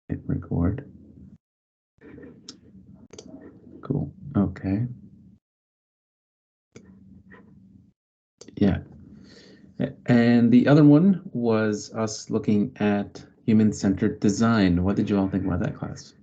Hit record. Cool. Okay. Yeah. And the other one was us looking at human-centered design. What did you all think about that class?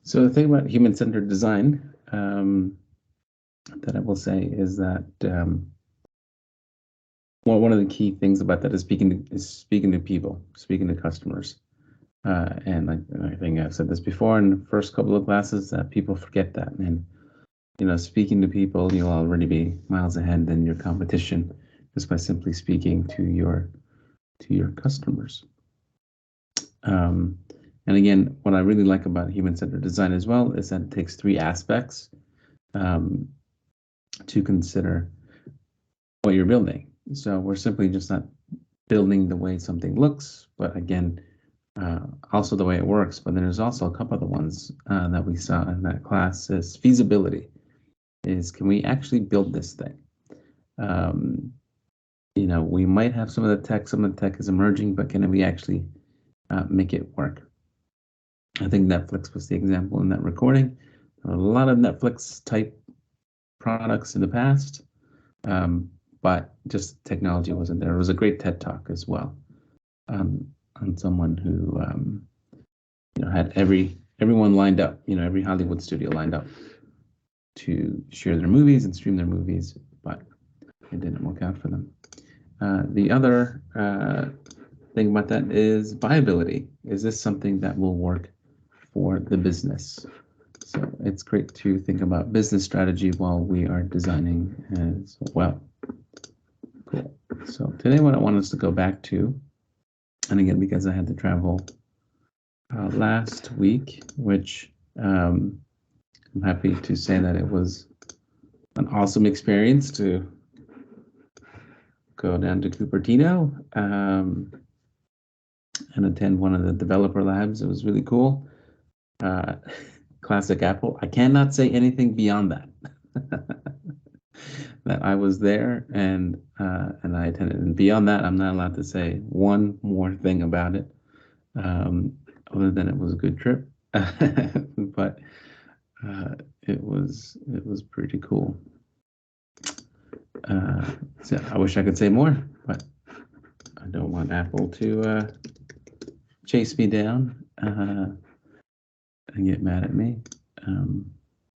So the thing about human-centered design that I will say is that one of the key things about that is speaking to people, speaking to customers. And I think I've said this before in the first couple of classes that people forget that. And speaking to people, you'll already be miles ahead than your competition just by simply speaking to your customers. And again, what I really like about human-centered design as well is that it takes three aspects to consider what you're building. So we're simply just not building the way something looks, but again, also the way it works. But then there's also a couple of the ones that we saw in that class is feasibility. Can we actually build this thing? We might have some of the tech is emerging, but can we actually make it work? I think Netflix was the example in that recording. A lot of Netflix type products in the past, but just technology wasn't there. It was a great TED Talk as well on someone who had everyone lined up, every Hollywood studio lined up to share their movies and stream their movies, but it didn't work out for them. The other thing about that is viability. Is this something that will work for the business? So it's great to think about business strategy while we are designing as well. Cool. So today what I want us to go back to, and again, because I had to travel last week, which I'm happy to say that it was an awesome experience to go down to Cupertino and attend one of the developer labs. It was really cool. Classic Apple. I cannot say anything beyond that. That I was there and I attended. And beyond that, I'm not allowed to say one more thing about it, other than it was a good trip. But it was pretty cool. So I wish I could say more, but I don't want Apple to chase me down and get mad at me.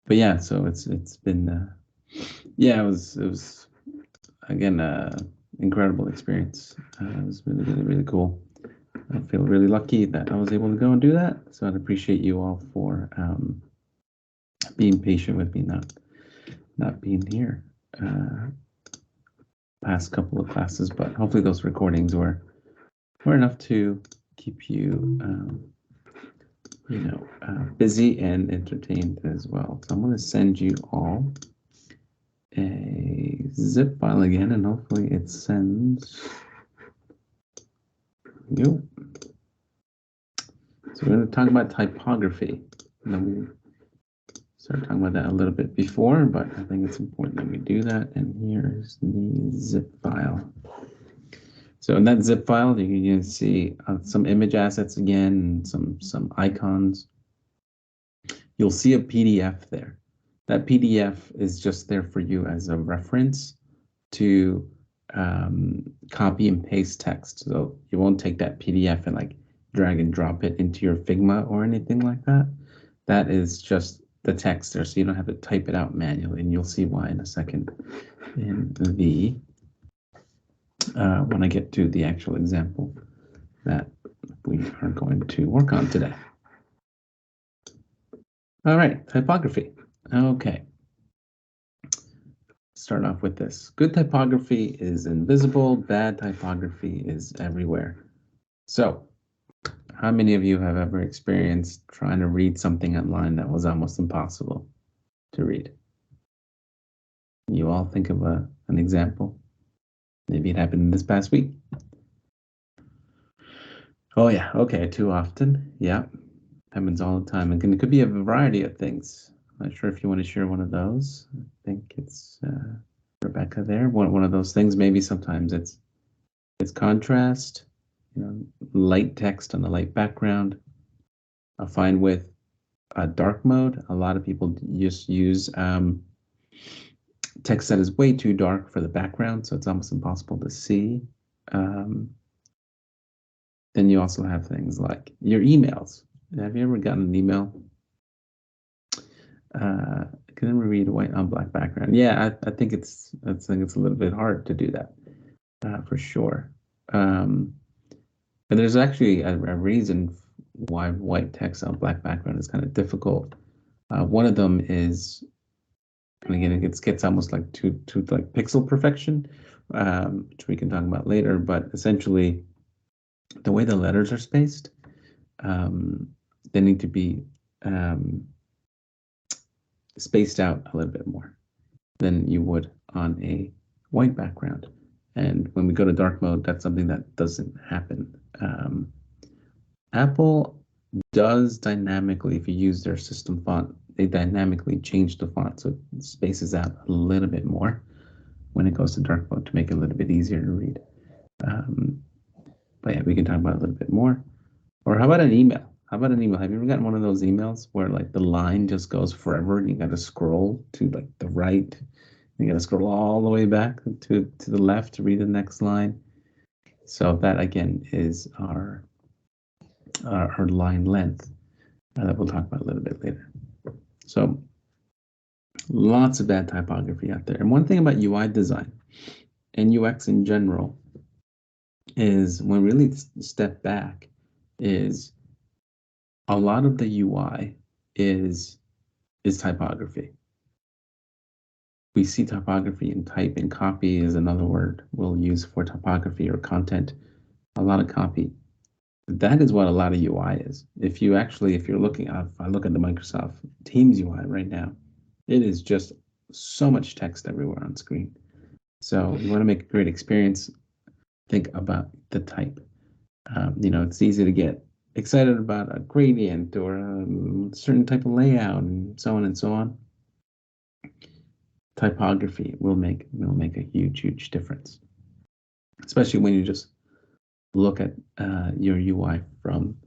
But yeah, so it's been yeah, it was again incredible experience. It was really cool. I feel really lucky that I was able to go and do that. So I'd appreciate you all for being patient with me not being here past couple of classes, but hopefully those recordings were enough to keep you busy and entertained as well. So I'm going to send you all a zip file again, and hopefully it sends you. So we're going to talk about typography. We started talking about that a little bit before, but I think it's important that we do that. And here's the zip file. So in that zip file, you can see some image assets again, some icons. You'll see a PDF there. That PDF is just there for you as a reference to copy and paste text. So you won't take that PDF and drag and drop it into your Figma or anything like that. That is just the text there, so you don't have to type it out manually, and you'll see why in a second in the when I get to the actual example that we are going to work on today. All right, typography. Okay. start off with this. Good typography is invisible, bad typography is everywhere. So, how many of you have ever experienced trying to read something online that was almost impossible to read? You all think of an example? Maybe it happened this past week. Oh yeah, okay, too often. Yeah, happens all the time. And it could be a variety of things. I'm not sure if you want to share one of those. I think it's Rebecca there. One of those things. Maybe sometimes it's contrast, light text on a light background. I find with dark mode, a lot of people just use text that is way too dark for the background, so it's almost impossible to see. Then you also have things like your emails. Have you ever gotten an email? Can I read white on black background? Yeah, I think it's a little bit hard to do that for sure. And there's actually a reason why white text on black background is kind of difficult. One of them is, and again, it gets almost like to like pixel perfection, which we can talk about later. But essentially, the way the letters are spaced, they need to be spaced out a little bit more than you would on a white background. And when we go to dark mode, that's something that doesn't happen. Apple does dynamically, if you use their system font, they dynamically change the font so it spaces out a little bit more when it goes to dark mode to make it a little bit easier to read. But yeah, we can talk about it a little bit more. Or how about an email? Have you ever gotten one of those emails where like the line just goes forever and you got to scroll to like the right? You got to scroll all the way back to the left to read the next line. So that again is our line length that we'll talk about a little bit later. So lots of bad typography out there. And one thing about UI design and UX in general is when we really step back is a lot of the UI is typography. We see typography in type, and copy is another word we'll use for typography or content. A lot of copy. That is what a lot of UI is. If you're looking at, if I look at the Microsoft Teams UI right now, it is just so much text everywhere on screen. So you want to make a great experience, think about the type. It's easy to get excited about a gradient or a certain type of layout and so on and so on. Typography will make a huge difference, especially when you just look at your UI from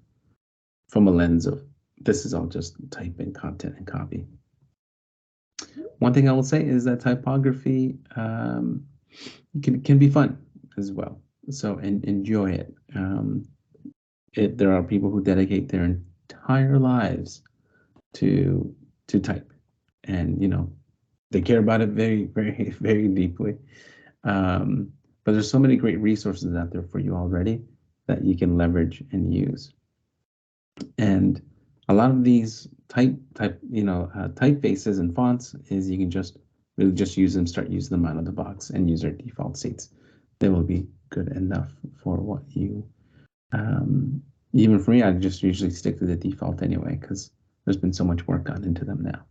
a lens of this is all just type and content and copy. One thing I will say is that typography can be fun as well. So enjoy it. There are people who dedicate their entire lives to type, and they care about it very, very, very deeply. But there's so many great resources out there for you already that you can leverage and use. And a lot of these typefaces and fonts is you can just really just use them, start using them out of the box and use their default seats. They will be good enough for what you, even for me, I just usually stick to the default anyway, because there's been so much work gone into them now.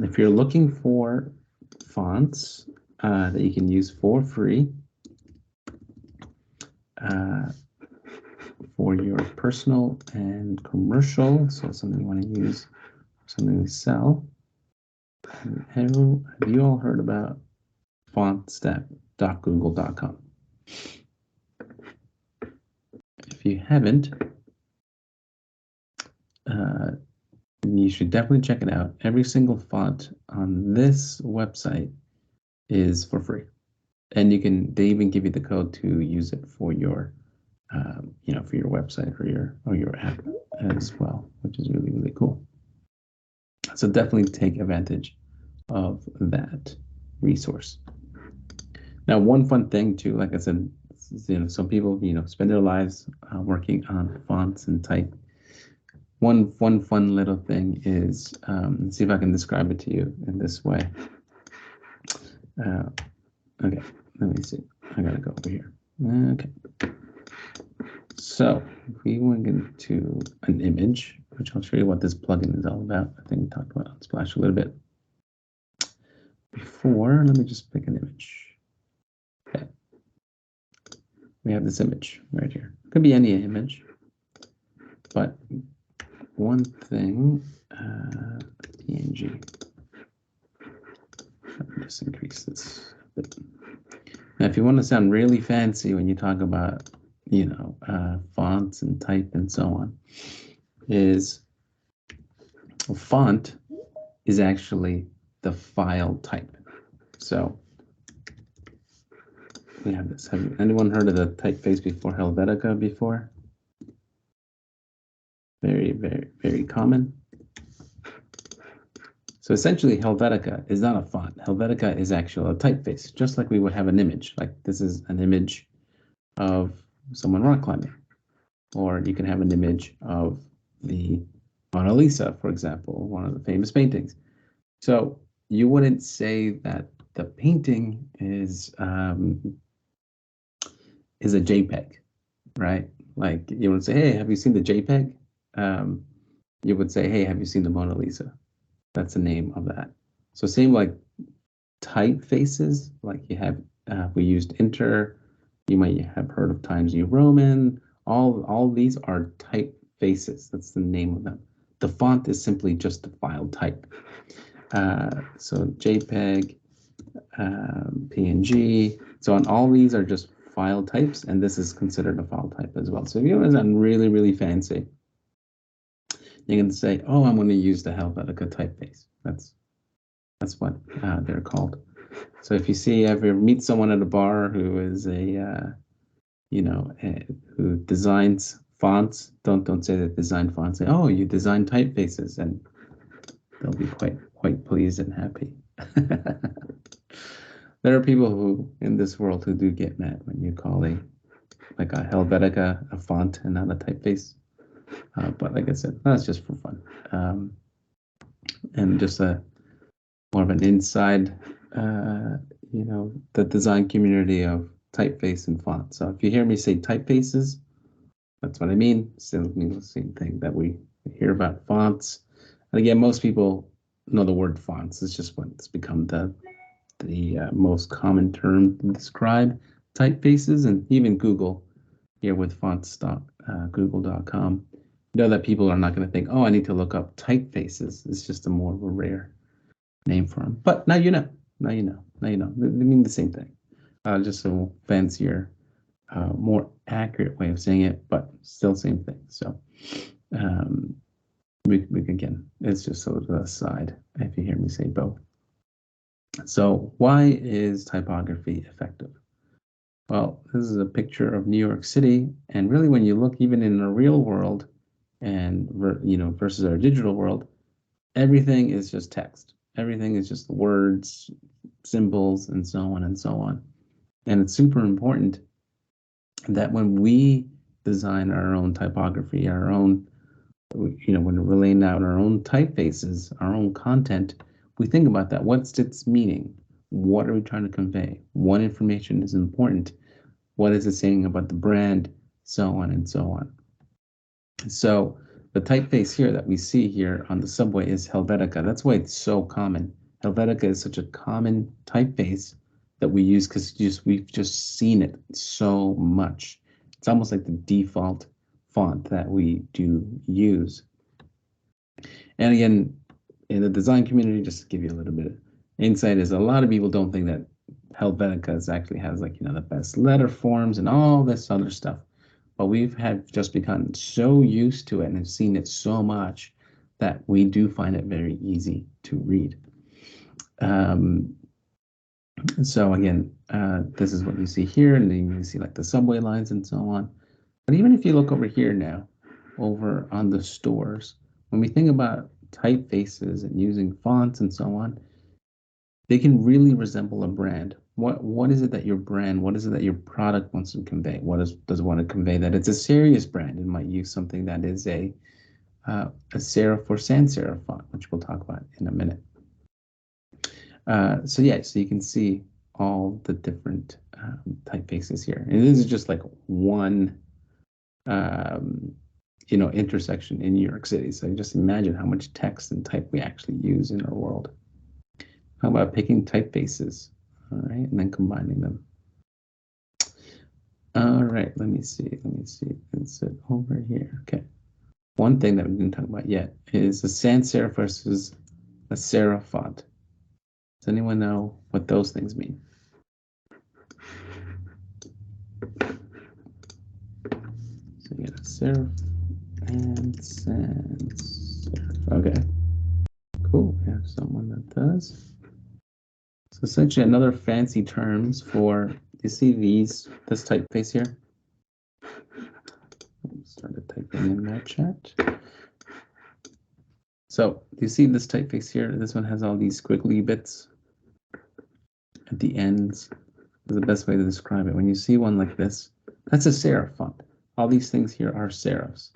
If you're looking for fonts that you can use for free for your personal and commercial, so something you want to use, something to sell, have you all heard about fontstep.google.com? If you haven't, you should definitely check it out. Every single font on this website is for free, and they even give you the code to use it for your for your website or your app as well, which is really, really cool. So definitely take advantage of that resource. Now, one fun thing too, like I said, some people spend their lives working on fonts and type. One fun little thing is, let's see if I can describe it to you in this way. Okay, let me see. I gotta go over here. Okay. So if we went into an image, which I'll show you what this plugin is all about. I think we talked about Unsplash a little bit before. Let me just pick an image. Okay. We have this image right here. It could be any image, but one thing, PNG. Let me just increase this a bit. Now, if you want to sound really fancy when you talk about, you know, fonts and type and so on, is a font is actually the file type. So we have this. Have anyone heard of the typeface before Helvetica before? Very, very, very common. So essentially, Helvetica is not a font. Helvetica is actually a typeface, just like we would have an image. Like this is an image of someone rock climbing. Or you can have an image of the Mona Lisa, for example, one of the famous paintings. So you wouldn't say that the painting is a JPEG, right? Like you would say, hey, have you seen the JPEG? You would say, hey, have you seen the Mona Lisa? That's the name of that. So same like typefaces, like you have, we used Inter, you might have heard of Times New Roman, all these are typefaces, that's the name of them. The font is simply just the file type. So JPEG, PNG, so on all these are just file types, and this is considered a file type as well. So if you want to sound really, really fancy, you're going to say, oh, I'm going to use the Helvetica typeface. That's what they're called. So if you ever meet someone at a bar who is who designs fonts, don't say that design fonts. Say, oh, you design typefaces, and they'll be quite pleased and happy. There are people who in this world who do get mad when you call a Helvetica a font and not a typeface. But like I said, that's just for fun. And just more of an inside, the design community of typeface and font. So if you hear me say typefaces, that's what I mean. Still means the same thing that we hear about fonts. And again, most people know the word fonts. It's just what's become the most common term to describe typefaces, and even Google here with fonts.google.com. You know that people are not going to think, oh, I need to look up typefaces. It's just a more of a rare name for them. But now you know. Now you know. They mean the same thing. Just a fancier, more accurate way of saying it, but still same thing. So we again, it's just sort of a aside if you hear me say both. So why is typography effective? Well, this is a picture of New York City, and really when you look even in the real world and versus our digital world, everything is just text. Everything is just words, symbols, and so on and so on. And it's super important that when we design our own typography, our own, when we're laying out our own typefaces, our own content, we think about that. What's its meaning? What are we trying to convey? What information is important? What is it saying about the brand? So on and so on. So the typeface here that we see here on the subway is Helvetica. That's why it's so common. Helvetica is such a common typeface that we use because we've just seen it so much. It's almost like the default font that we do use. And again, in the design community, just to give you a little bit of insight, is a lot of people don't think that Helvetica actually has the best letter forms and all this other stuff. But we've just become so used to it and have seen it so much that we do find it very easy to read. So again, this is what you see here, and then you see like the subway lines and so on. But even if you look over here now, over on the stores, when we think about typefaces and using fonts and so on, they can really resemble a brand. What is it that your brand, what is it that your product wants to convey? Does it want to convey that it's a serious brand? It might use something that is a serif or sans serif font, which we'll talk about in a minute. So yeah, so you can see all the different typefaces here. And this is just like one, intersection in New York City. So just imagine how much text and type we actually use in our world. How about picking typefaces, all right, and then combining them? All right, let me see. It's over here. Okay. One thing that we didn't talk about yet is a sans serif versus a serif font. Does anyone know what those things mean? So you got a serif and sans serif. Okay. Cool. We have someone that does. So essentially another fancy terms for, you see this typeface here? Started typing in that chat. So do you see this typeface here? This one has all these squiggly bits at the ends. Is the best way to describe it. When you see one like this, that's a serif font. All these things here are serifs.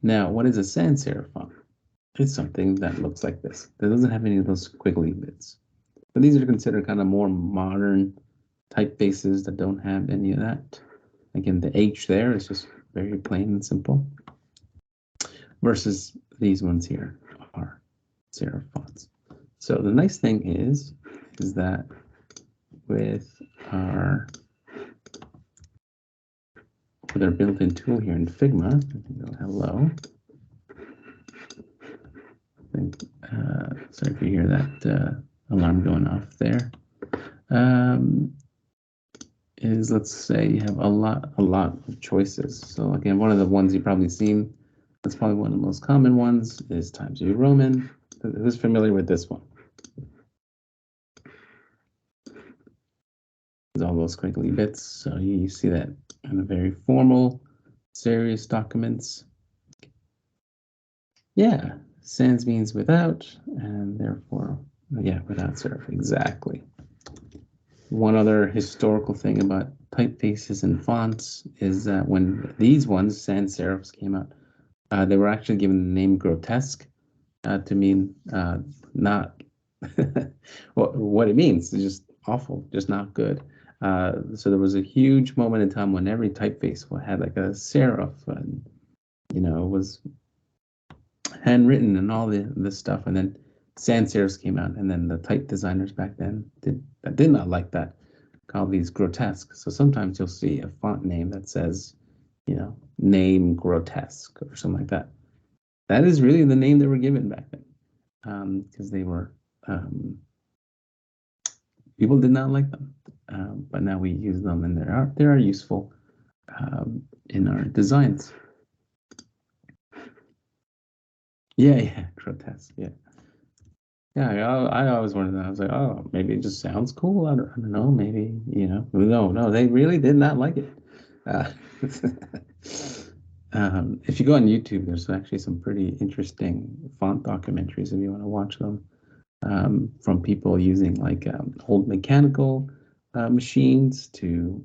Now, what is a sans serif font? It's something that looks like this. That doesn't have any of those squiggly bits. But these are considered kind of more modern typefaces that don't have any of that. Again, the H there is just very plain and simple. Versus these ones here are serif fonts. So the nice thing is that with our built-in tool here in Figma, I can go hello. Sorry if you hear that alarm going off there. Is, let's say you have a lot of choices. So again, one of the ones you've probably seen, that's probably one of the most common ones, is Times New Roman. Who's familiar with this one? There's all those squiggly bits. So you see that in a very formal, serious documents. Yeah, sans means without, and therefore, yeah, without serif, exactly. One other historical thing about typefaces and fonts is that when these ones, sans serifs, came out, they were actually given the name grotesque to mean not what it means is just awful, just not good. So there was a huge moment in time when every typeface had like a serif, and was handwritten and all this stuff, and then sans serifs came out, and then the type designers back then did not like that, called these grotesque. So sometimes you'll see a font name that says, name grotesque or something like that. That is really the name they were given back then, because they were people did not like them, but now we use them, and they are useful in our designs. Yeah, grotesque. Yeah, I always wondered that. I was like, oh, maybe it just sounds cool. I don't know. Maybe no, they really did not like it. If you go on YouTube, there's actually some pretty interesting font documentaries if you want to watch them, from people using like old mechanical machines to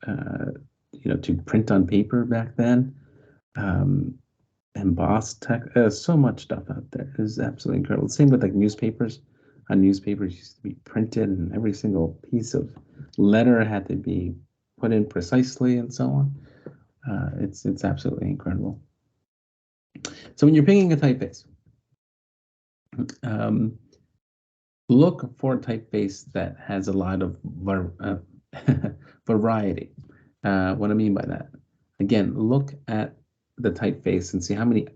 to print on paper back then. Embossed text. So much stuff out there. It is absolutely incredible. Same with like newspapers. Newspapers used to be printed, and every single piece of letter had to be put in precisely, and so on. It's absolutely incredible. So when you're picking a typeface, look for a typeface that has a lot of variety. What I mean by that, again, look at the typeface and see how many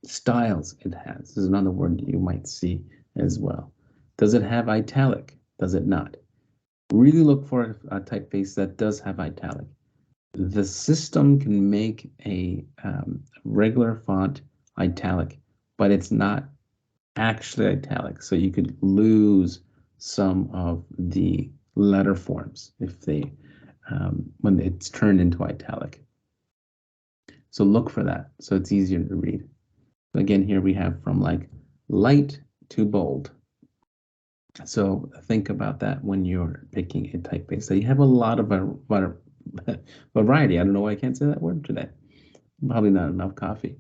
styles it has. This is another word you might see as well. Does it have italic? Does it not? Really look for a typeface that does have italic. The system can make a regular font italic, but it's not actually italic. So you could lose some of the letter forms if they when it's turned into italic. So look for that, so it's easier to read. Again, here we have from like light to bold. So think about that when you're picking a typeface. So you have a lot of variety. I don't know why I can't say that word today. Probably not enough coffee.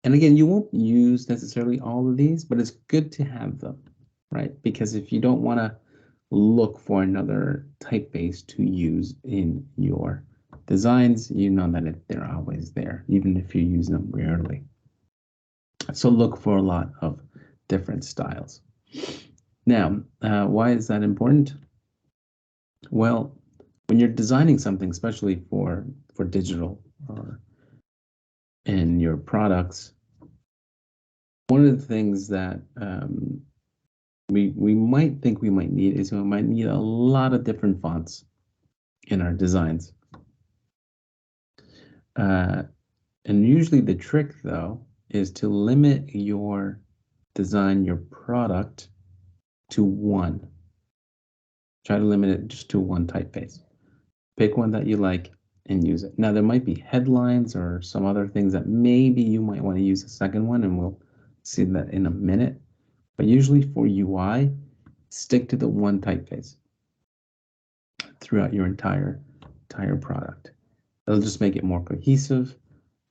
And again, you won't use necessarily all of these, but it's good to have them, right? Because if you don't want to look for another typeface to use in your designs, you know that they're always there, even if you use them rarely. So look for a lot of different styles. Now, why is that important? Well, when you're designing something, especially for digital or in your products, one of the things that we might think we might need is we might need a lot of different fonts in our designs. And usually the trick, though, is to limit your design, your product, to one. Try to limit it just to one typeface. Pick one that you like and use it. Now, there might be headlines or some other things that maybe you might want to use a second one, and we'll see that in a minute. But usually for UI, stick to the one typeface throughout your entire product. It'll just make it more cohesive,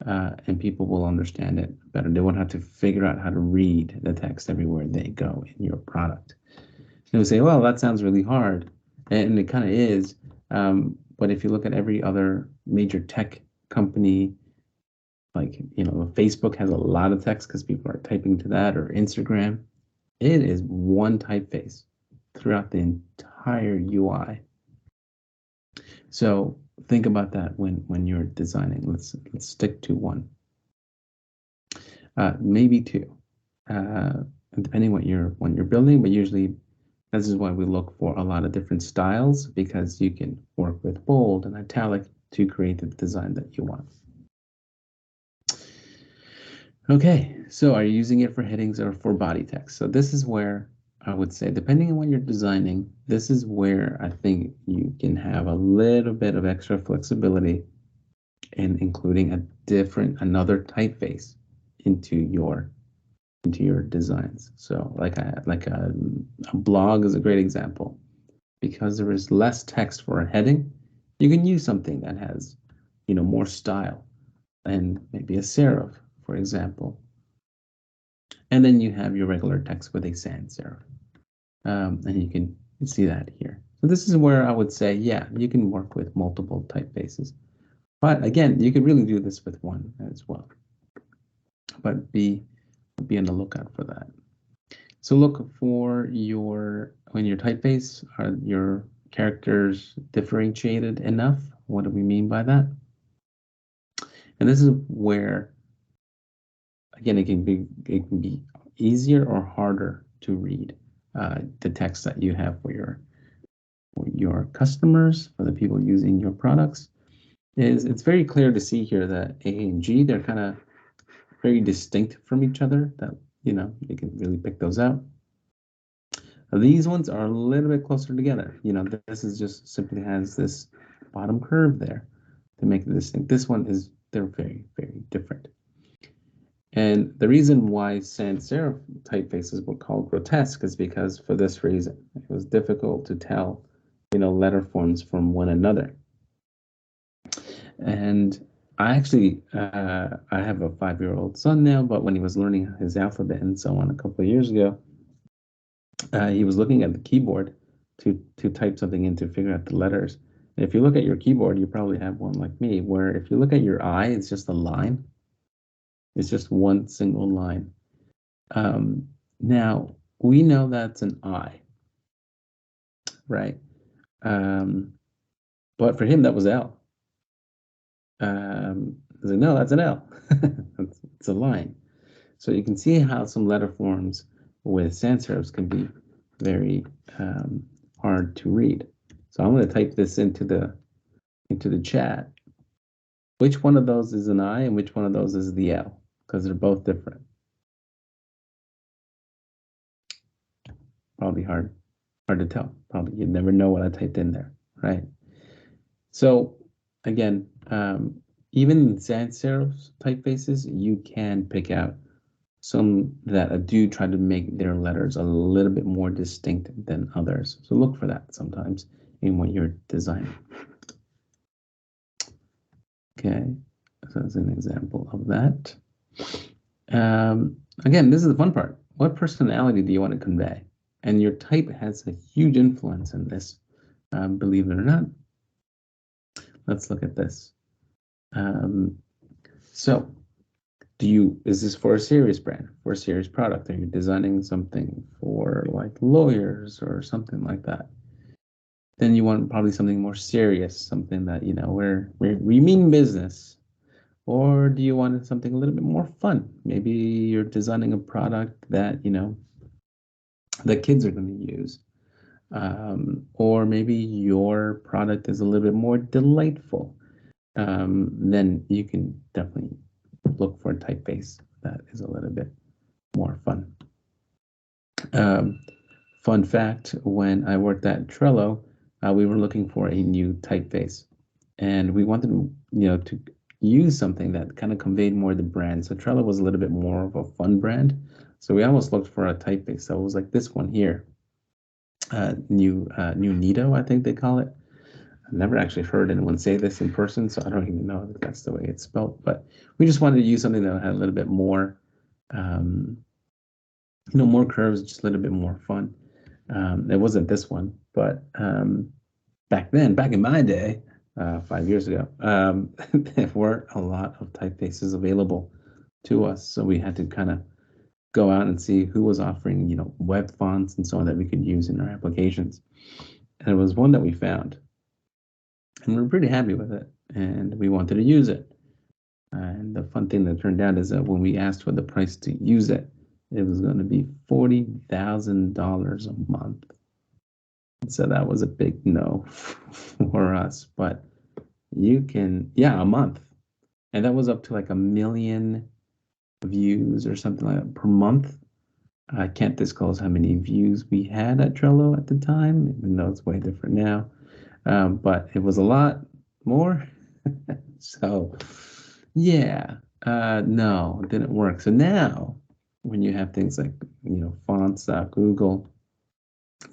and people will understand it better. They won't have to figure out how to read the text everywhere they go in your product. They'll say, well, that sounds really hard, and it kind of is. But if you look at every other major tech company, like, Facebook has a lot of text because people are typing to that, or Instagram, it is one typeface throughout the entire UI. So think about that when you're designing. Let's stick to one, maybe two, depending what you're building. But usually, this is why we look for a lot of different styles, because you can work with bold and italic to create the design that you want. Okay, so are you using it for headings or for body text? So this is where I would say, depending on what you're designing, this is where I think you can have a little bit of extra flexibility in including another typeface into your designs. So like a blog is a great example, because there is less text for a heading. You can use something that has, more style, and maybe a serif, for example. And then you have your regular text with a sans serif. And you can see that here. So this is where I would say, yeah, you can work with multiple typefaces. But again, you could really do this with one as well. But be on the lookout for that. So look for when your typeface, are your characters differentiated enough? What do we mean by that? And this is where, again, it can be easier or harder to read the text that you have for your customers, for the people using your products. It's very clear to see here that A and G, they're kind of very distinct from each other, that you can really pick those out. These ones are a little bit closer together. This is just simply has this bottom curve there to make it distinct. This one they're very, very different. And the reason why sans serif typefaces were called grotesque is because, for this reason, it was difficult to tell, letter forms from one another. And I actually, I have a 5-year-old son now, but when he was learning his alphabet and so on a couple of years ago, he was looking at the keyboard to type something in to figure out the letters. And if you look at your keyboard, you probably have one like me, where if you look at your I, it's just a line. It's just one single line. Now, we know that's an I, right? But for him, that was L. I was like, no, that's an L. It's a line. So you can see how some letter forms with sans serifs can be very hard to read. So I'm going to type this into the chat. Which one of those is an I and which one of those is the L? Because they're both different. Probably hard to tell. Probably you'd never know what I typed in there, right? So again, even sans serif typefaces, you can pick out some that do try to make their letters a little bit more distinct than others. So look for that sometimes in what you're designing. Okay, so that's an example of that. Again, this is the fun part. What personality do you want to convey? And your type has a huge influence in this, believe it or not. Let's look at this. So is this for a serious brand, for a serious product? Are you designing something for like lawyers or something like that? Then you want probably something more serious, something that, where we mean business. Or do you want something a little bit more fun? Maybe you're designing a product that, that kids are going to use. Or maybe your product is a little bit more delightful. Then you can definitely look for a typeface that is a little bit more fun. Fun fact, when I worked at Trello, we were looking for a new typeface, and we wanted to use something that kind of conveyed more the brand. So Trello was a little bit more of a fun brand. So we almost looked for a typeface. So it was like this one here, new Nito, I think they call it. I've never actually heard anyone say this in person, so I don't even know if that's the way it's spelled. But we just wanted to use something that had a little bit more, more curves, just a little bit more fun. It wasn't this one, but back in my day, 5 years ago, there weren't a lot of typefaces available to us. So we had to kind of go out and see who was offering, web fonts and so on that we could use in our applications. And it was one that we found. And we were pretty happy with it. And we wanted to use it. And the fun thing that turned out is that when we asked for the price to use it, it was going to be $40,000 a month. So that was a big no for us. But you can, a month. And that was up to like 1 million views or something like that per month. I can't disclose how many views we had at Trello at the time, even though it's way different now. But it was a lot more. So, yeah, no, it didn't work. So now, when you have things like, fonts.google,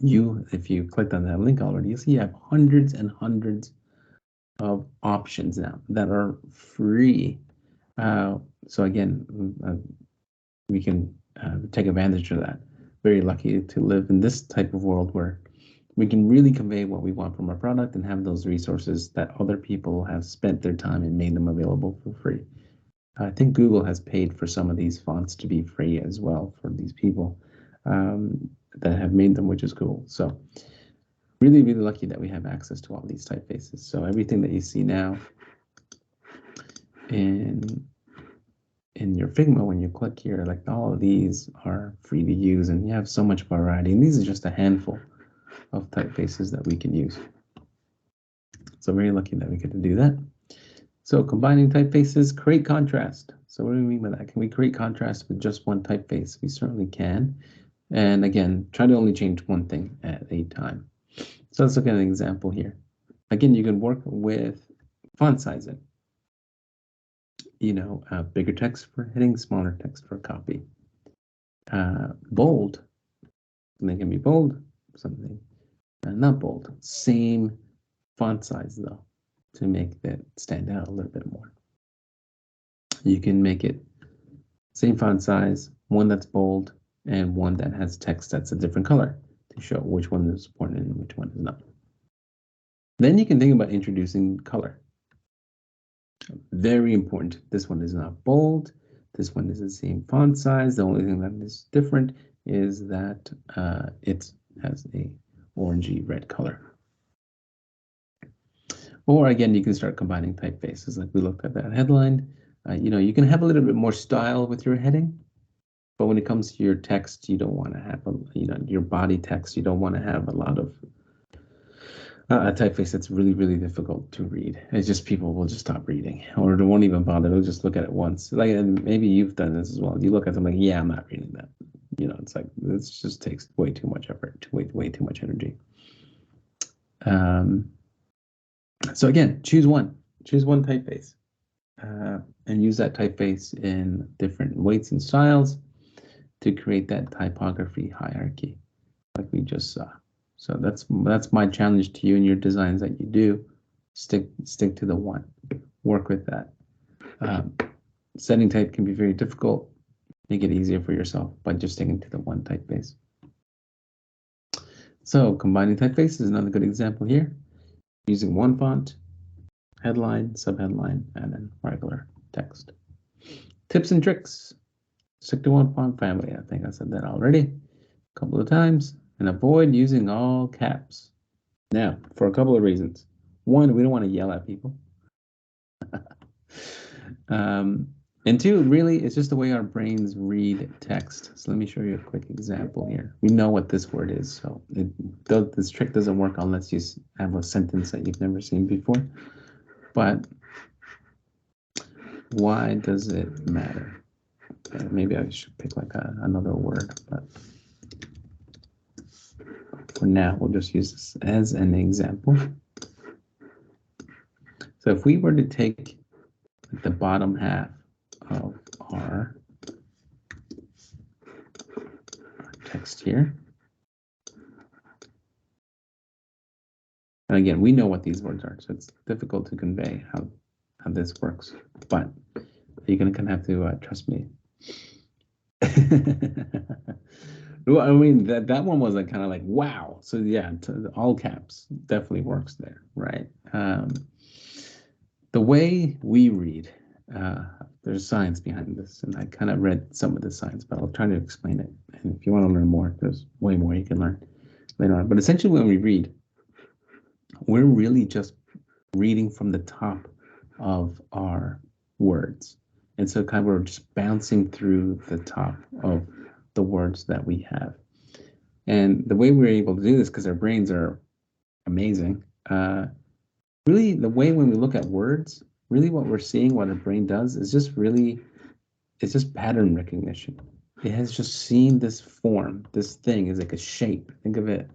if you clicked on that link already, you see you have hundreds and hundreds of options now that are free. So again, we can take advantage of that. Very lucky to live in this type of world where we can really convey what we want from our product and have those resources that other people have spent their time and made them available for free. I think Google has paid for some of these fonts to be free as well for these people that have made them, which is cool. So really, really lucky that we have access to all these typefaces. So everything that you see now in your Figma, when you click here, like all of these are free to use, and you have so much variety. And these are just a handful of typefaces that we can use. So very lucky that we get to do that. So combining typefaces, create contrast. So what do we mean by that? Can we create contrast with just one typeface? We certainly can. And again, try to only change one thing at a time. So let's look at an example here. Again, you can work with font sizing. Bigger text for heading, smaller text for copy. Bold, something can be bold, something not bold. Same font size though, to make that stand out a little bit more. You can make it same font size, one that's bold, and one that has text that's a different color to show which one is important and which one is not. Then you can think about introducing color. Very important. This one is not bold. This one is the same font size. The only thing that is different is that it has a orangey red color. Or again, you can start combining typefaces like we looked at that headline. You can have a little bit more style with your heading, but when it comes to your text, you don't want to have your body text. You don't want to have a lot of a typeface that's really, really difficult to read. It's just people will just stop reading, or they won't even bother. They'll just look at it once. Like, and maybe you've done this as well. You look at something, like, yeah, I'm not reading that. It's like it just takes way too much effort, way too much energy. So again, choose one typeface, and use that typeface in different weights and styles to create that typography hierarchy, like we just saw. So that's my challenge to you in your designs that you do. Stick to the one. Work with that. Setting type can be very difficult. make it easier for yourself by just sticking to the one typeface. So combining typeface is another good example here. Using one font, headline, subheadline, and then regular text. Tips and tricks. Stick to one font family. I think I said that already a couple of times. And avoid using all caps. Now, for a couple of reasons. One, we don't want to yell at people. And two, really, it's just the way our brains read text. So let me show you a quick example here. We know what this word is, so this trick doesn't work unless you have a sentence that you've never seen before. But why does it matter? Okay, maybe I should pick like another word, but for now, we'll just use this as an example. So if we were to take the bottom half of our text here, and again, we know what these words are, so it's difficult to convey how this works, but you're gonna kind of have to trust me. Well, I mean, that one was like kind of like, wow. So yeah, all caps definitely works there, right? The way we read, there's science behind this, and I kind of read some of the science, but I'll try to explain it. And if you want to learn more, there's way more you can learn later on. But essentially, when we read, we're really just reading from the top of our words. And so kind of we're just bouncing through the top of the words that we have. And the way we're able to do this, because our brains are amazing, really the way when we look at words, really what we're seeing, what our brain does is just really, it's just pattern recognition. It has just seen this form, this thing is like a shape. Think of it,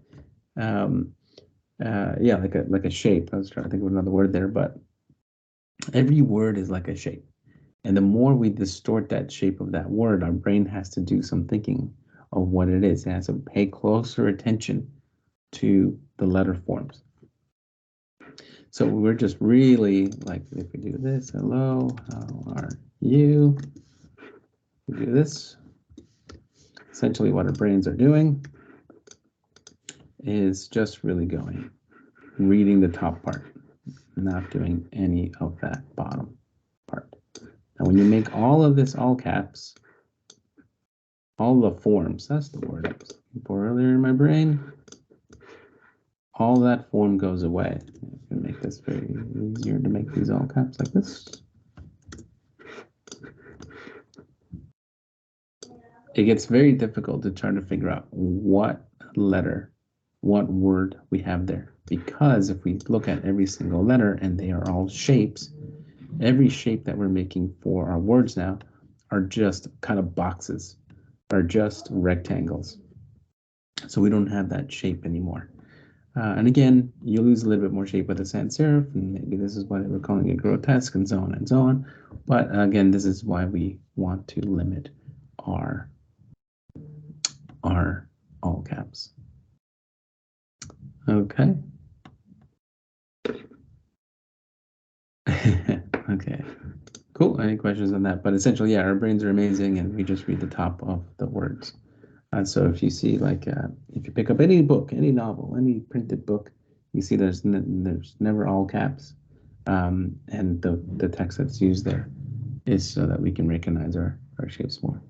yeah, like a shape. I was trying to think of another word there, but every word is like a shape. And the more we distort that shape of that word, our brain has to do some thinking of what it is. It has to pay closer attention to the letter forms. So we're just really, like, if we do this, hello, how are you? We do this. Essentially what our brains are doing is just really going, reading the top part, not doing any of that bottom part. Now, when you make all of this all caps, all the forms, that's the word I was looking for earlier in my brain, all that form goes away. I'm going to make this very easier to make these all caps like this. It gets very difficult to try to figure out what letter, what word we have there. Because if we look at every single letter and they are all shapes, every shape that we're making for our words now are just kind of boxes, are just rectangles. So we don't have that shape anymore. And again, you lose a little bit more shape with a sans serif, and maybe this is why they were calling it grotesque and so on and so on. But again, this is why we want to limit our all caps. Okay. Okay. Cool. Any questions on that? But essentially, yeah, our brains are amazing, and we just read the top of the words. So if you see, like, if you pick up any book, any novel, any printed book, you see there's never all caps, and the text that's used there is so that we can recognize our shapes more.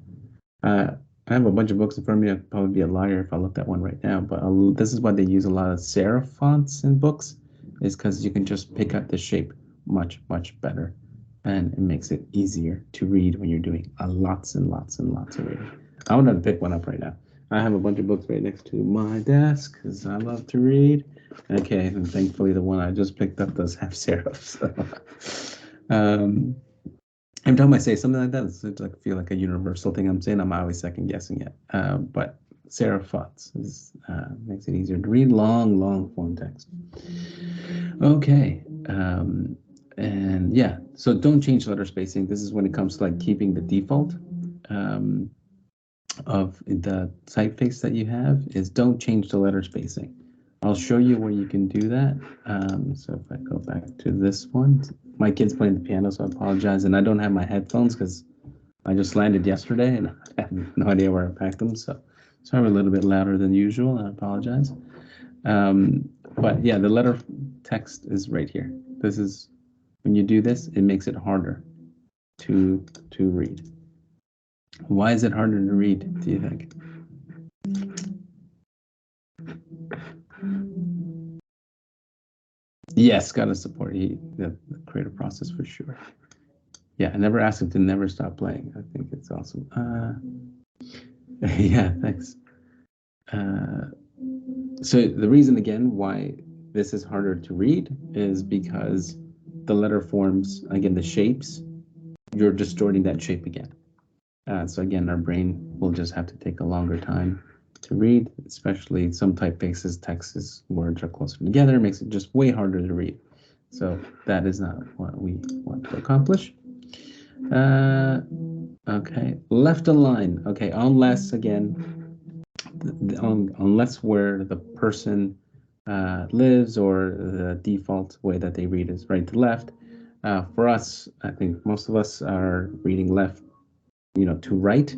I have a bunch of books in front of me. I'd probably be a liar if I looked at one right now, but this is why they use a lot of serif fonts in books, is because you can just pick up the shape much, much better, and it makes it easier to read when you're doing lots and lots and lots of reading. I want to pick one up right now. I have a bunch of books right next to my desk because I love to read. Okay, and thankfully the one I just picked up does have serifs. So. Every time I say something like that, it's like feel like a universal thing I'm saying. I'm always second guessing it. But serif fonts makes it easier to read long form text. Okay. And yeah, so don't change letter spacing. This is when it comes to like keeping the default of the typeface that you have, is don't change the letter spacing. I'll show you where you can do that. So if I go back to this one, my kid's playing the piano, so I apologize. And I don't have my headphones because I just landed yesterday and I have no idea where I packed them, so sorry we're a little bit louder than usual. I apologize. But yeah, the letter text is right here. This is, when you do this, it makes it harder to read. Why is it harder to read, do you think? Yes, got to support the creative process for sure. Yeah, I never asked him to never stop playing. I think it's awesome. Yeah, thanks. So the reason, again, why this is harder to read is because the letter forms, again, the shapes, you're distorting that shape again. So again, our brain will just have to take a longer time to read, especially some typefaces, texts, words are closer together, it makes it just way harder to read. So that is not what we want to accomplish. Okay, left align. Okay, unless, again, unless where the person lives or the default way that they read is right to left. For us, I think most of us are reading left, to right.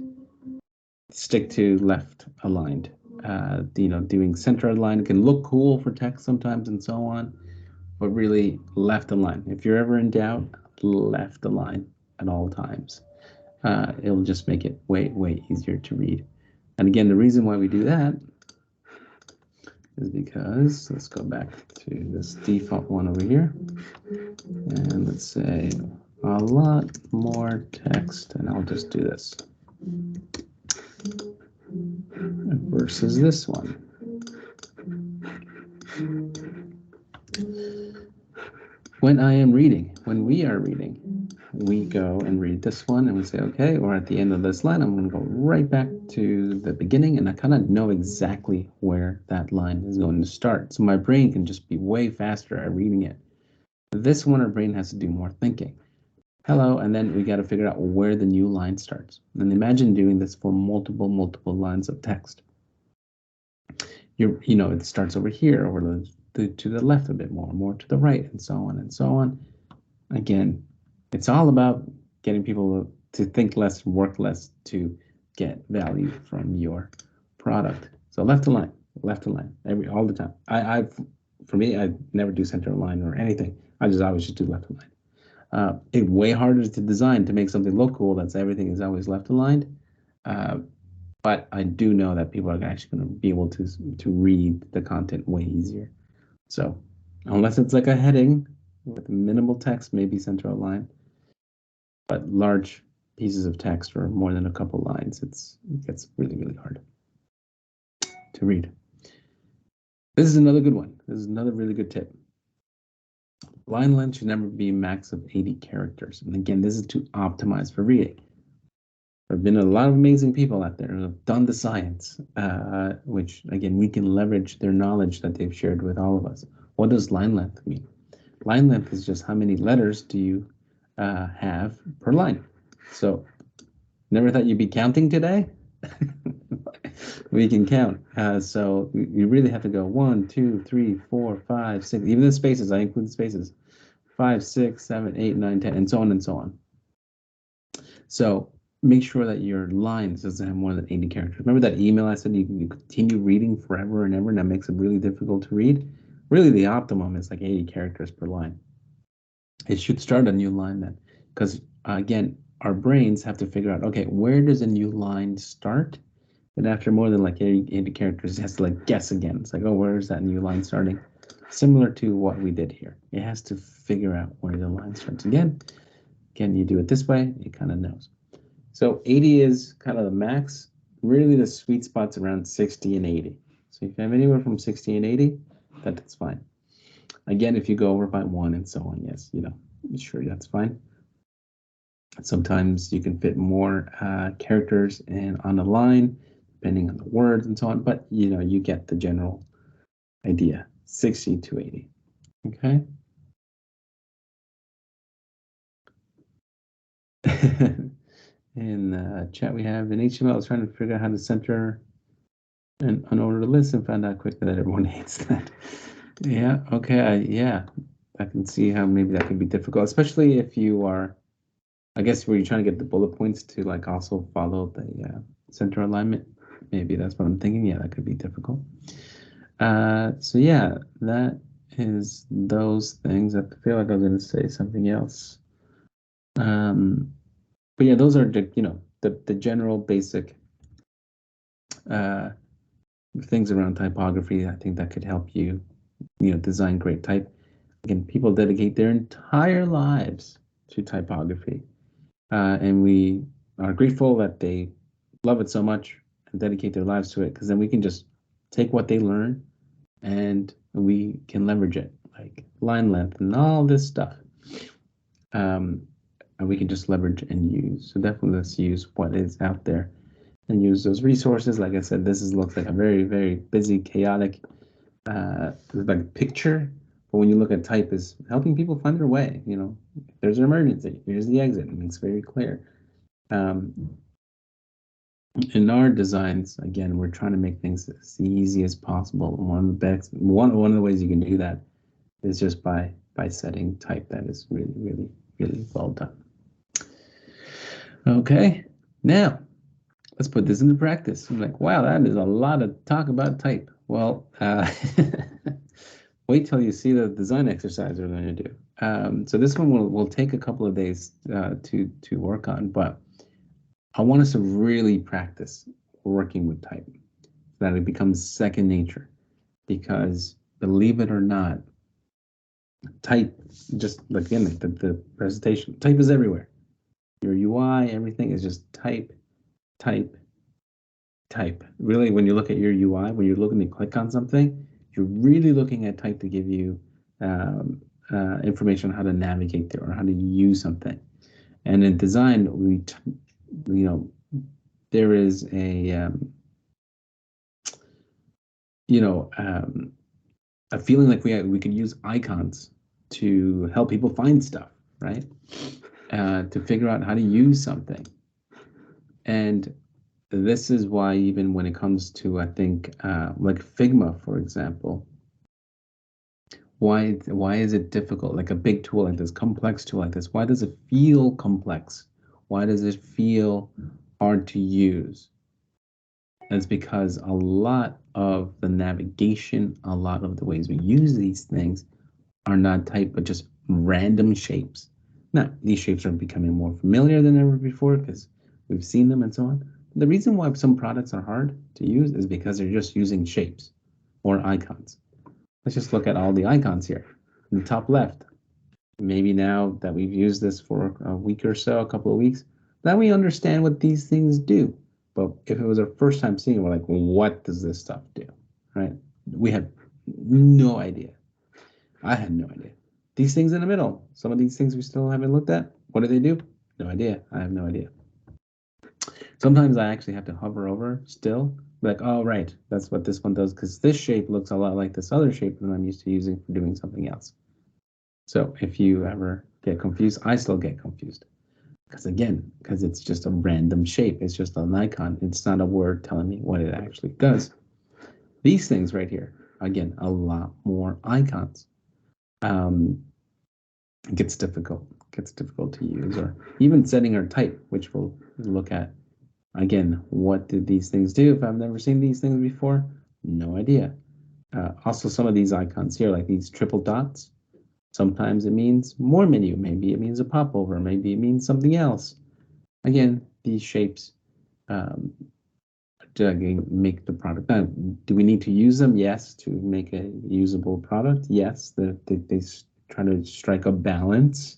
Stick to left aligned. Doing center aligned can look cool for text sometimes and so on, but really left align. If you're ever in doubt, left align at all times. It'll just make it way, way easier to read. And again, the reason why we do that is because, let's go back to this default one over here, and let's say a lot more text, and I'll just do this versus this one. When I am reading, when we are reading, we go and read this one and we say, okay, or at the end of this line, I'm going to go right back to the beginning, and I kind of know exactly where that line is going to start. So my brain can just be way faster at reading it. This one, our brain has to do more thinking. Hello, and then we got to figure out where the new line starts. And imagine doing this for multiple lines of text. It starts over here, over to the left a bit more to the right, and so on and so on. Again, it's all about getting people to think less, work less to get value from your product. So left align, all the time. For me, I never do center align or anything. I always just do left align. It's way harder to design to make something look cool that's everything is always left aligned. But I do know that people are actually going to be able to read the content way easier. So unless it's like a heading with minimal text, maybe center align, but large pieces of text or more than a couple lines, it gets really, really hard to read. This is another good one. This is another really good tip. Line length should never be max of 80 characters. And again, this is to optimize for reading. There have been a lot of amazing people out there who have done the science, which, again, we can leverage their knowledge that they've shared with all of us. What does line length mean? Line length is just how many letters do you have per line. So, never thought you'd be counting today? We can count. So you really have to go 1, 2, 3, 4, 5, 6, even the spaces, I include the spaces, 5, 6, 7, 8, 9, 10, and so on and so on. So make sure that your lines doesn't have more than 80 characters. Remember that email I said you can continue reading forever and ever, and that makes it really difficult to read? Really, the optimum is like 80 characters per line. It should start a new line then, because again, our brains have to figure out, okay, where does a new line start? And after more than like 80 characters, it has to like guess again. It's like, oh, where is that new line starting? Similar to what we did here. It has to figure out where the line starts. Again, you do it this way, it kind of knows. So 80 is kind of the max. Really, the sweet spot's around 60 and 80. So if you have anywhere from 60 and 80, that's fine. Again, if you go over by 1 and so on, yes, sure, that's fine. Sometimes you can fit more characters on a line, depending on the words and so on, but you get the general idea, 60 to 80, okay? In chat we have, in HTML, I was trying to figure out how to center an unordered list and found out quickly that everyone hates that. Yeah, okay, yeah, I can see how maybe that can be difficult, especially if you are I guess were you trying to get the bullet points to like also follow the center alignment? Maybe that's what I'm thinking. Yeah, that could be difficult. So yeah, that is those things. I feel like I was going to say something else. But yeah, those are the general basic things around typography. I think that could help you design great type. Again, people dedicate their entire lives to typography, and we are grateful that they love it so much and dedicate their lives to it, because then we can just take what they learn and we can leverage it, like line length and all this stuff. And we can just leverage and use. So definitely let's use what is out there and use those resources. Like I said, looks like a very, very busy, chaotic like picture. But when you look at type, is helping people find their way. If there's an emergency, here's the exit. It makes very clear. In our designs, again, we're trying to make things as easy as possible. One of the ways you can do that is just by setting type that is really, really, really well done. Okay, now let's put this into practice. I'm like, wow, that is a lot of talk about type. Well, wait till you see the design exercise we're going to do. So this one will take a couple of days to work on, but I want us to really practice working with type, so that it becomes second nature. Because believe it or not, type, just again, the presentation, type is everywhere. Your UI, everything is just type, type, type. Really, when you look at your UI, when you're looking to click on something, you're really looking at type to give you information on how to navigate there or how to use something. And in design, there is a feeling like we could use icons to help people find stuff, right? To figure out how to use something. And this is why, even when it comes to, I think, like Figma, for example, why is it difficult? Like a big tool like this, complex tool like this, why does it feel complex? Why does it feel hard to use? And it's because a lot of the navigation, a lot of the ways we use these things are not typed, but just random shapes. Now, these shapes are becoming more familiar than ever before because we've seen them and so on. The reason why some products are hard to use is because they're just using shapes or icons. Let's just look at all the icons here. In the top left, maybe now that we've used this for a week or so, a couple of weeks, now we understand what these things do. But if it was our first time seeing it, we're like, what does this stuff do, right? We had no idea. I had no idea. These things in the middle, some of these things we still haven't looked at. What do they do? No idea. I have no idea. Sometimes I actually have to hover over still, like, oh, right, that's what this one does, because this shape looks a lot like this other shape that I'm used to using for doing something else. So if you ever get confused, I still get confused. Because it's just a random shape. It's just an icon. It's not a word telling me what it actually does. These things right here, again, a lot more icons. It gets difficult to use, or even setting our type, which we'll look at. Again, what did these things do? If I've never seen these things before, no idea. Also, some of these icons here, like these triple dots, sometimes it means more menu. Maybe it means a popover. Maybe it means something else. Again, these shapes to make the product. Do we need to use them? Yes. To make a usable product? Yes. They try to strike a balance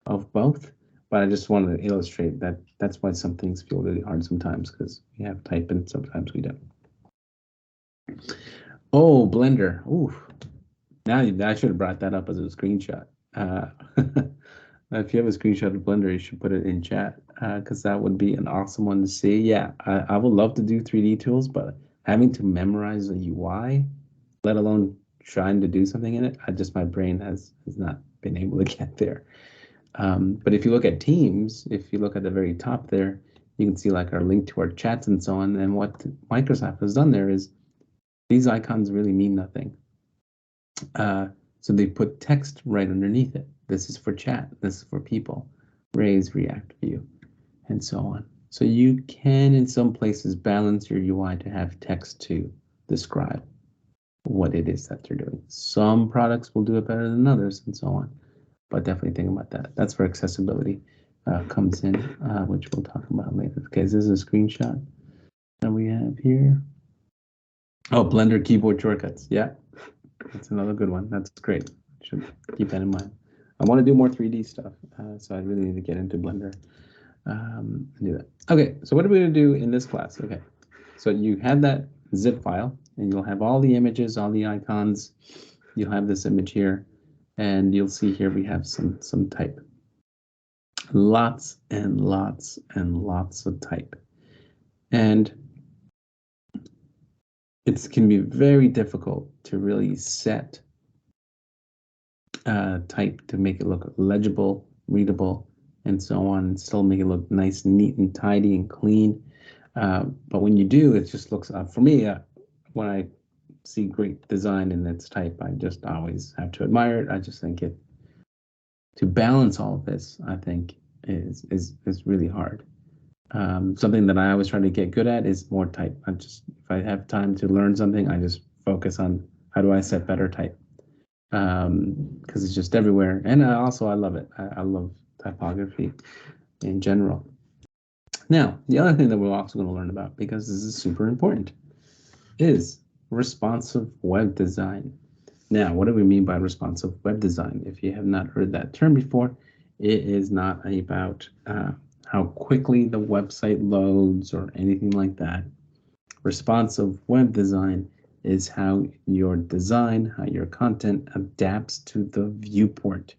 of both. But I just wanted to illustrate that that's why some things feel really hard sometimes, because we have type and sometimes we don't. Oh, Blender. Ooh. Now I should have brought that up as a screenshot. If you have a screenshot of Blender, you should put it in chat, because that would be an awesome one to see. Yeah, I would love to do 3D tools, but having to memorize the UI, let alone trying to do something in it, my brain has not been able to get there. But if you look at Teams, if you look at the very top there, you can see like our link to our chats and so on. And what Microsoft has done there is these icons really mean nothing. So they put text right underneath it. This is for chat. This is for people. raise React View, and so on. So you can, in some places, balance your UI to have text to describe what it is that they're doing. Some products will do it better than others, and so on. But definitely think about that. That's where accessibility comes in, which we'll talk about later. Okay, this is a screenshot that we have here. Oh, Blender keyboard shortcuts. Yeah, that's another good one. That's great. Should keep that in mind. I want to do more 3D stuff, so I really need to get into Blender and do that. Okay, so what are we going to do in this class? Okay, so you have that zip file, and you'll have all the images, all the icons. You'll have this image here, and you'll see here we have some type. Lots and lots and lots of type. And it can be very difficult to really set type to make it look legible, readable, and so on, and still make it look nice, neat, and tidy and clean. But when you do, it just looks, for me, when I see great design in its type, I just always have to admire it. I just think to balance all of this, I think is really hard. Something that I always try to get good at is more type. If I have time to learn something, I just focus on how do I set better type, because it's just everywhere. And I love it. I love typography in general. Now, the other thing that we're also going to learn about, because this is super important, is responsive web design. Now, what do we mean by responsive web design? If you have not heard that term before, it is not about how quickly the website loads or anything like that. Responsive web design is how your design, how your content adapts to the viewport.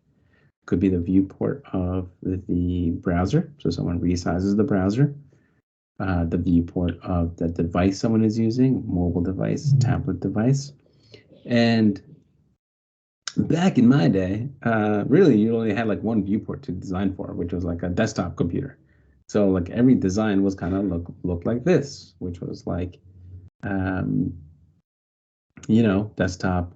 Could be the viewport of the browser, so someone resizes the browser. The viewport of the device someone is using, mobile device, tablet device. And back in my day, really you only had like one viewport to design for, which was like a desktop computer. So like every design was kind of looked like this, which was like, desktop,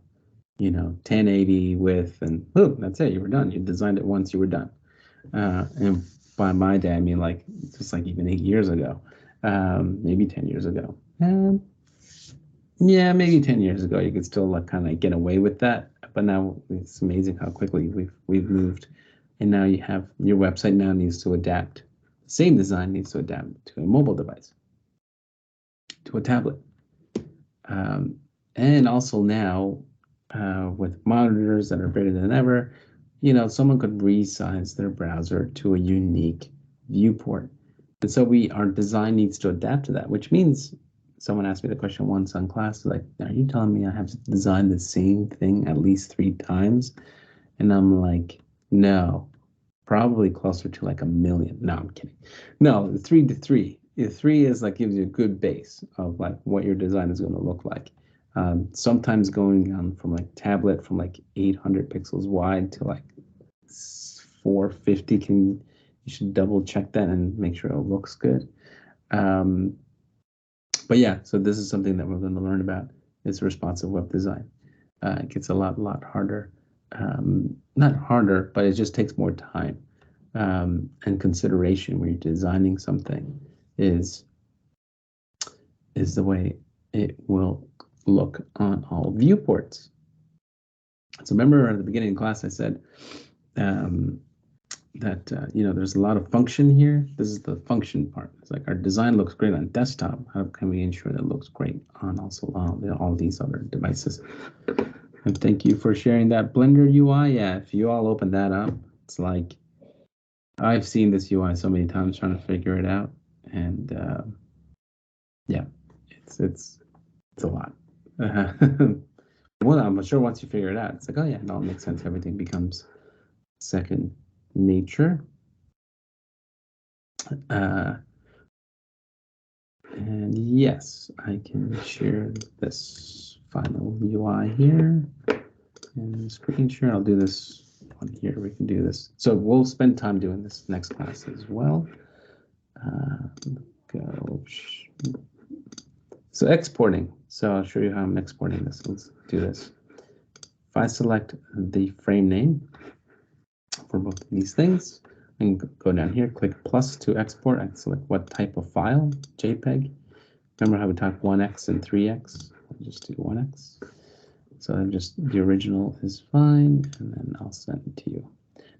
1080 width, and boom, that's it. You were done. You designed it once, you were done. And by my day, I mean like just like even 8 years ago, maybe 10 years ago. Yeah, maybe 10 years ago, you could still like kind of get away with that. But now it's amazing how quickly we've moved, and now you have your website now needs to adapt. The same design needs to adapt to a mobile device, to a tablet. And also now, with monitors that are bigger than ever, someone could resize their browser to a unique viewport. And so our design needs to adapt to that, which means someone asked me the question once on class, like, are you telling me I have to design the same thing at least 3 times? And I'm like, no, probably closer to like 1 million. No, I'm kidding. No, 3 to 3. 3 is like gives you a good base of like what your design is going to look like. Sometimes going on from like tablet from like 800 pixels wide to like 450 you should double check that and make sure it looks good. But yeah, so this is something that we're going to learn about is responsive web design. It gets a lot harder. Not harder, but it just takes more time and consideration when you're designing something is the way it will look on all viewports. So remember at the beginning of class I said that there's a lot of function here. This is the function part. It's like our design looks great on desktop. How can we ensure that it looks great on also all these other devices? And thank you for sharing that Blender UI. Yeah, if you all open that up, it's like I've seen this UI so many times trying to figure it out, and yeah, it's a lot. Well, I'm sure once you figure it out, it's like, oh yeah, it all makes sense. Everything becomes second nature. And yes, I can share this final UI here and screen share. I'll do this one here. We can do this. So we'll spend time doing this next class as well. So exporting. So I'll show you how I'm exporting this. Let's do this. If I select the frame name for both of these things, and go down here, click plus to export, and select what type of file, JPEG. Remember how we talked 1x and 3x? I'll just do 1x. So I'm just, the original is fine, and then I'll send it to you.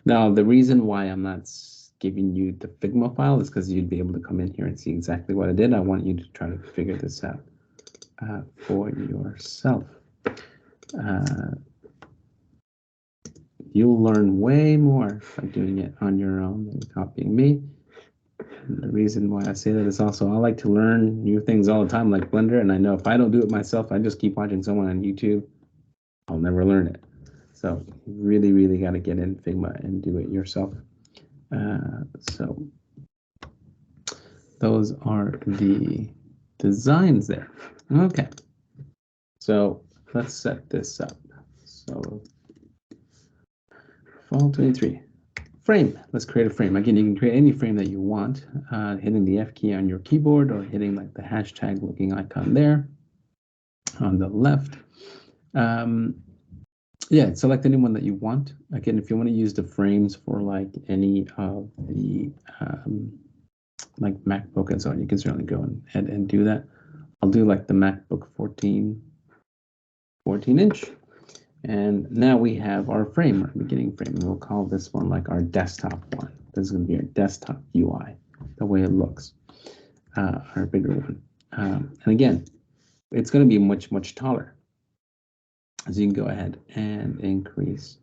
Now, the reason why I'm not giving you the Figma file is because you'd be able to come in here and see exactly what I did. I want you to try to figure this out for yourself. You'll learn way more by doing it on your own than copying me. And the reason why I say that is also I like to learn new things all the time, like Blender, and I know if I don't do it myself, I just keep watching someone on YouTube, I'll never learn it. So you really, really got to get in Figma and do it yourself. So those are the designs there. Okay, so let's set this up. So Fall 23. Frame. Let's create a frame. Again, you can create any frame that you want, hitting the F key on your keyboard or hitting like the hashtag looking icon there on the left. Yeah, select any one that you want. Again, if you want to use the frames for like any of the like MacBook and so on, you can certainly go ahead and do that. I'll do like the MacBook 14 inch. And now we have our frame, our beginning frame. We'll call this one like our desktop one. This is going to be our desktop UI, the way it looks, our bigger one. And again, it's going to be much, much taller. So you can go ahead and increase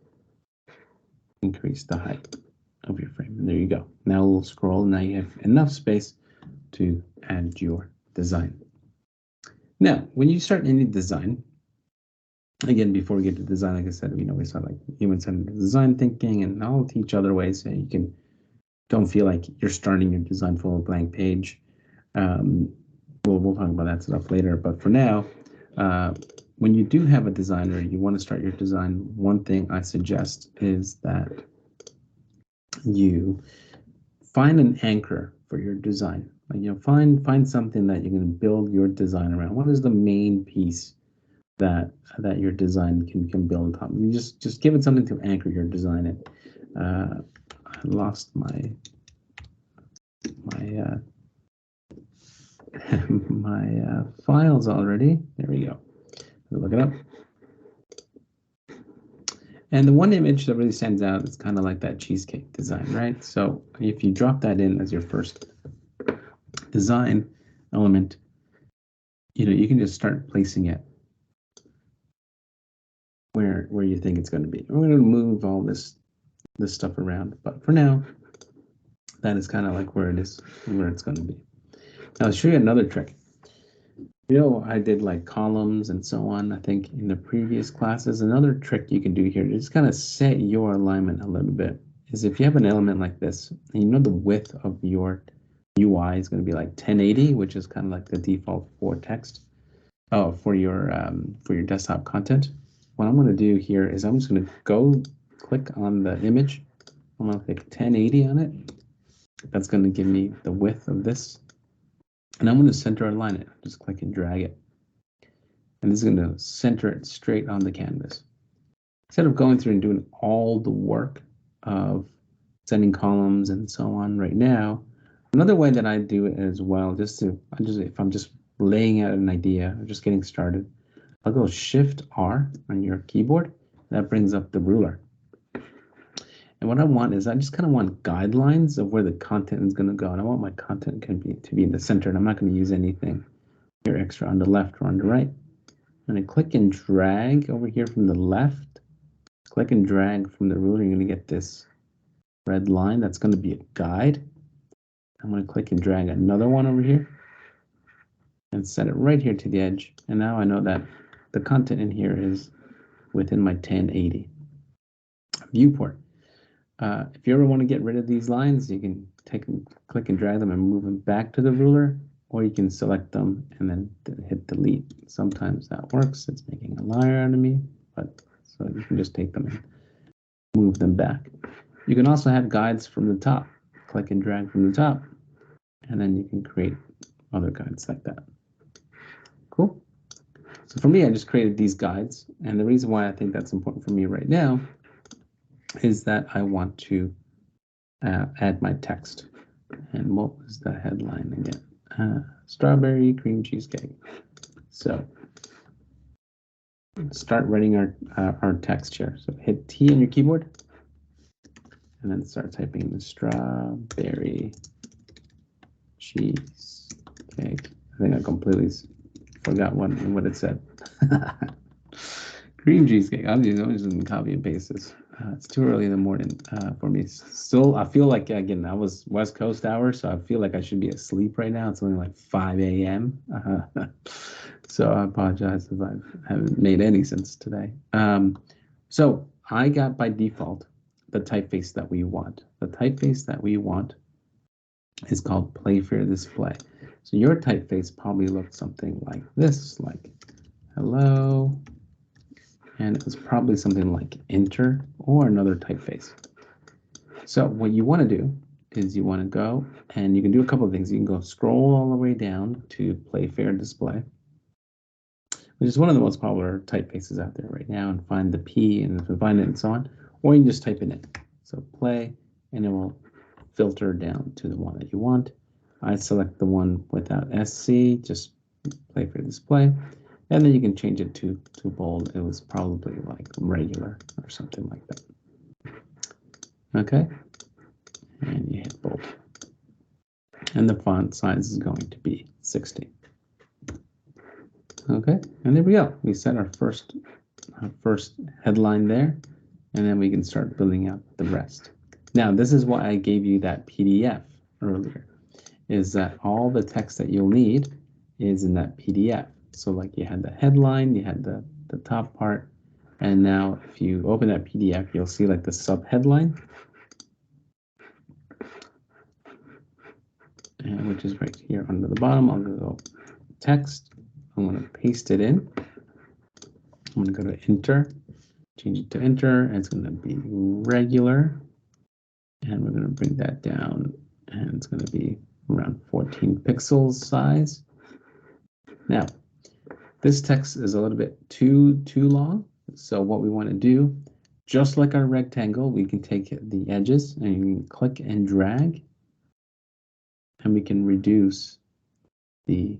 the height of your frame. And there you go. Now we'll scroll. Now you have enough space to add your design. Now, when you start any design, again, before we get to design, like I said, we start like human-centered design thinking, and I'll teach other ways so you don't feel like you're starting your design full of blank page. We'll talk about that stuff later, but for now, when you do have a design or you want to start your design, one thing I suggest is that you find an anchor for your design. Like, find something that you're going to build your design around. What is the main piece that your design can build on top? You just give it something to anchor your design in. I lost my files already. There we go. Look it up. And the one image that really stands out is kind of like that cheesecake design, right? So if you drop that in as your first design element, you can just start placing it where you think it's going to be. We're going to move all this stuff around, but for now, that is kind of like where it's going to be. Now I'll show you another trick. I did like columns and so on, I think, in the previous classes. Another trick you can do here to just kind of set your alignment a little bit is if you have an element like this, and the width of your UI is going to be like 1080, which is kind of like the default for text, for your desktop content. What I'm going to do here is I'm just going to go click on the image. I'm going to click 1080 on it. That's going to give me the width of this. And I'm going to center align it. Just click and drag it. And this is going to center it straight on the canvas. Instead of going through and doing all the work of sending columns and so on right now, another way that I do it as well, if I'm just laying out an idea or just getting started, I'll go Shift-R on your keyboard. That brings up the ruler. And what I want is I just kind of want guidelines of where the content is going to go. And I want my content to be in the center. And I'm not going to use anything here extra on the left or on the right. I'm going to click and drag over here from the left. Click and drag from the ruler. You're going to get this red line. That's going to be a guide. I'm going to click and drag another one over here and set it right here to the edge. And now I know that the content in here is within my 1080 viewport. If you ever want to get rid of these lines, you can click and drag them and move them back to the ruler, or you can select them and then hit delete. Sometimes that works. It's making a liar out of me, but so you can just take them and move them back. You can also have guides from the top. Click and drag from the top, and then you can create other guides like that. Cool. So for me, I just created these guides, and the reason why I think that's important for me right now is that I want to add my text. And what was the headline again? Strawberry cream cheesecake. So start writing our text here. So hit T on your keyboard, and then start typing the strawberry cheesecake. I think I completely forgot what it said. Cream cheesecake. I'm just going to copy and paste this. It's too early in the morning for me. Still, I feel like, again, I was West Coast hours, so I feel like I should be asleep right now. It's only like 5 a.m. So I apologize if I haven't made any sense today. So I got by default the typeface that we want. The typeface that we want is called Playfair Display. So your typeface probably looked something like this, like hello. And it was probably something like enter or another typeface. So what you want to do is you want to go, and you can do a couple of things. You can go scroll all the way down to Playfair Display, which is one of the most popular typefaces out there right now, and find the P and find it and so on. Or you can just type it in. So play, and it will filter down to the one that you want. I select the one without SC, just Playfair Display. And then you can change it to bold. It was probably like regular or something like that. Okay. And you hit bold. And the font size is going to be 60. Okay. And there we go. We set our first headline there. And then we can start building out the rest. Now, this is why I gave you that PDF earlier, is that all the text that you'll need is in that PDF. So like you had the headline, you had the top part, and now if you open that PDF, you'll see like the subheadline, and which is right here under the bottom. I'll go text. I'm going to paste it in. I'm going to go to enter, change it to enter, and it's going to be regular, and we're going to bring that down, and it's going to be around 14 pixels size. Now, this text is a little bit too long. So what we want to do, just like our rectangle, we can take the edges and you can click and drag, and we can reduce the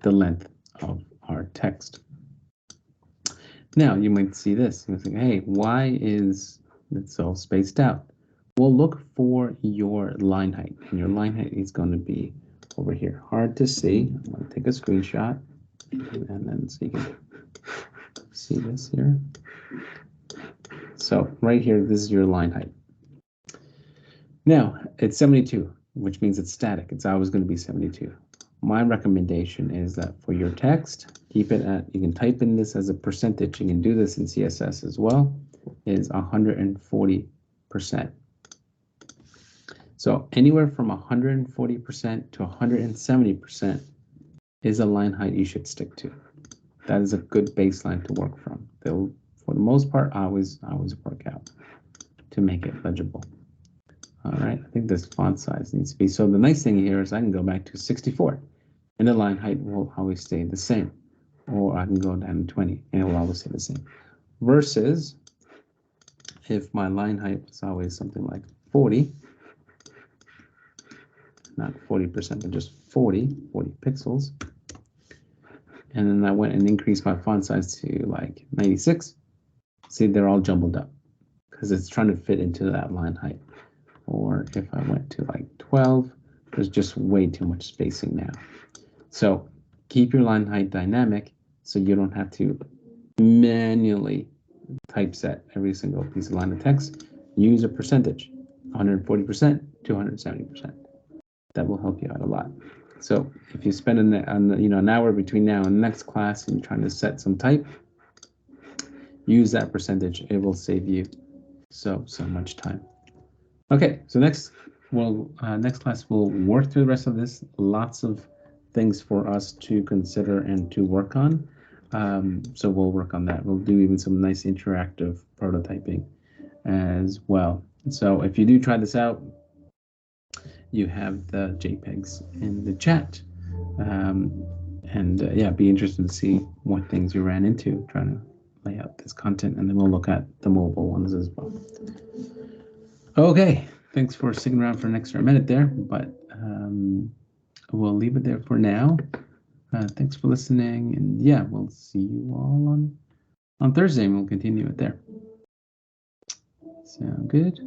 length of our text. Now you might see this. You think, hey, why is it so spaced out? Well, look for your line height, and your line height is going to be over here. Hard to see. I'm going to take a screenshot. And then so you can see this here. So right here, this is your line height. Now it's 72, which means it's static. It's always going to be 72. My recommendation is that for your text, keep it at, you can type in this as a percentage. You can do this in CSS as well, is 140%. So anywhere from 140% to 170% is a line height you should stick to. That is a good baseline to work from. They'll, for the most part, always work out to make it legible. All right, I think this font size needs to be, so the nice thing here is I can go back to 64 and the line height will always stay the same. Or I can go down to 20 and it will always stay the same. Versus if my line height was always something like 40, not 40%, but just 40 pixels. And then I went and increased my font size to like 96. See, they're all jumbled up because it's trying to fit into that line height. Or if I went to like 12, there's just way too much spacing now. So keep your line height dynamic so you don't have to manually typeset every single piece of line of text. Use a percentage, 140% to 170%. That will help you out a lot. So if you spend an hour between now and the next class and you're trying to set some type, use that percentage. It will save you so much time. Okay, so next class we'll work through the rest of this. Lots of things for us to consider and to work on. So we'll work on that. We'll do even some nice interactive prototyping as well. So if you do try this out, you have the JPEGs in the chat. Yeah, be interested to see what things you ran into trying to lay out this content, and then we'll look at the mobile ones as well. Okay, thanks for sticking around for an extra minute there, but we'll leave it there for now. Thanks for listening, and yeah, we'll see you all on Thursday, and we'll continue it there. Sound good?